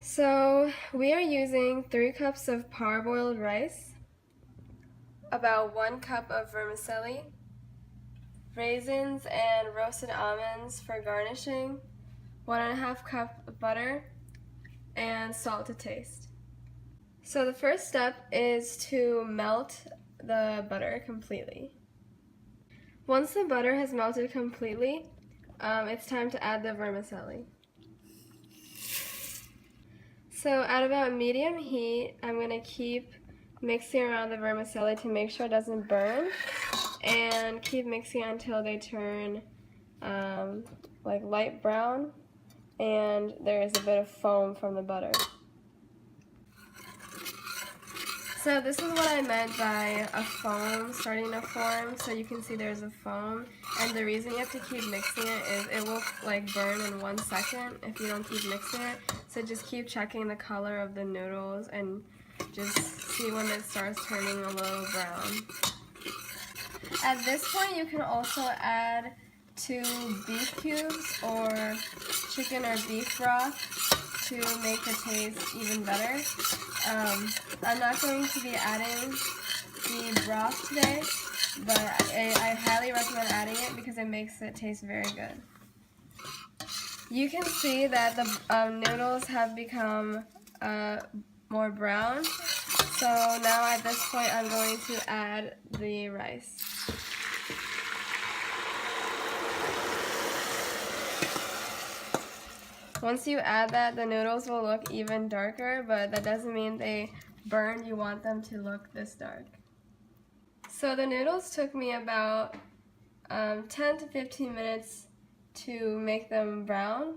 So we are using 3 cups of parboiled rice, about 1 cup of vermicelli, raisins and roasted almonds for garnishing, 1.5 cup of butter, and salt to taste. So the first step is to melt the butter completely. Once the butter has melted completely, it's time to add the vermicelli. So at about medium heat, I'm going to keep mixing around the vermicelli to make sure it doesn't burn, and keep mixing until they turn like light brown and there is a bit of foam from the butter. So this is what I meant by a foam starting to form. So you can see there's a foam, and the reason you have to keep mixing it is it will like burn in 1 second if you don't keep mixing it. So just keep checking the color of the noodles and just see when it starts turning a little brown. At this point you can also add 2 beef cubes or chicken or beef broth to make the taste even better. I'm not going to be adding the broth today, but I highly recommend adding it because it makes it taste very good. You can see that the noodles have become more brown, so now at this point I'm going to add the rice. Once you add that, the noodles will look even darker, but that doesn't mean they burned. You want them to look this dark. So the noodles took me about 10 to 15 minutes to make them brown.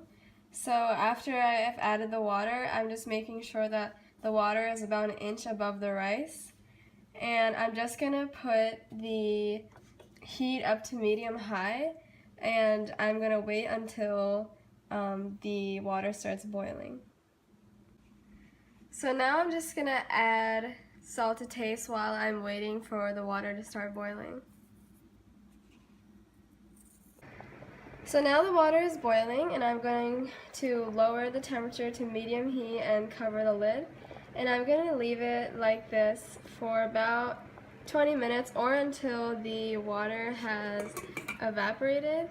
So after I've added the water, I'm just making sure that the water is about 1 inch above the rice. And I'm just gonna put the heat up to medium-high, and I'm gonna wait until the water starts boiling. So now I'm just gonna add salt to taste while I'm waiting for the water to start boiling. So now the water is boiling, and I'm going to lower the temperature to medium heat and cover the lid. And I'm going to leave it like this for about 20 minutes or until the water has evaporated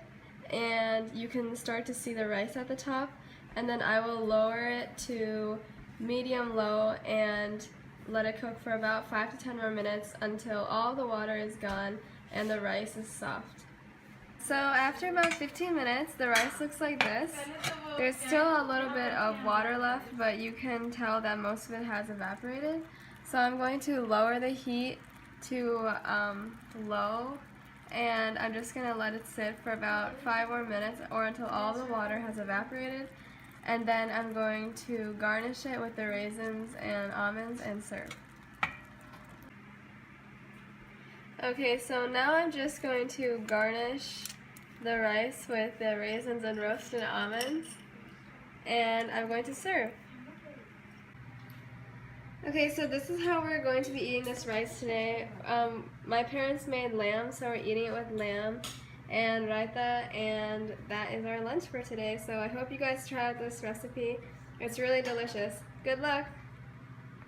and you can start to see the rice at the top. And then I will lower it to medium-low and let it cook for about 5 to 10 more minutes until all the water is gone and the rice is soft. So after about 15 minutes, the rice looks like this. There's still a little bit of water left, but you can tell that most of it has evaporated. So I'm going to lower the heat to low, and I'm just going to let it sit for about 5 more minutes or until all the water has evaporated. And then I'm going to garnish it with the raisins and almonds and serve. Okay, so now I'm just going to garnish the rice with the raisins and roasted almonds, and I'm going to serve. Okay, so this is how we're going to be eating this rice today. My parents made lamb, so we're eating it with lamb and raita, and that is our lunch for today. So I hope you guys try out this recipe. It's really delicious. Good luck!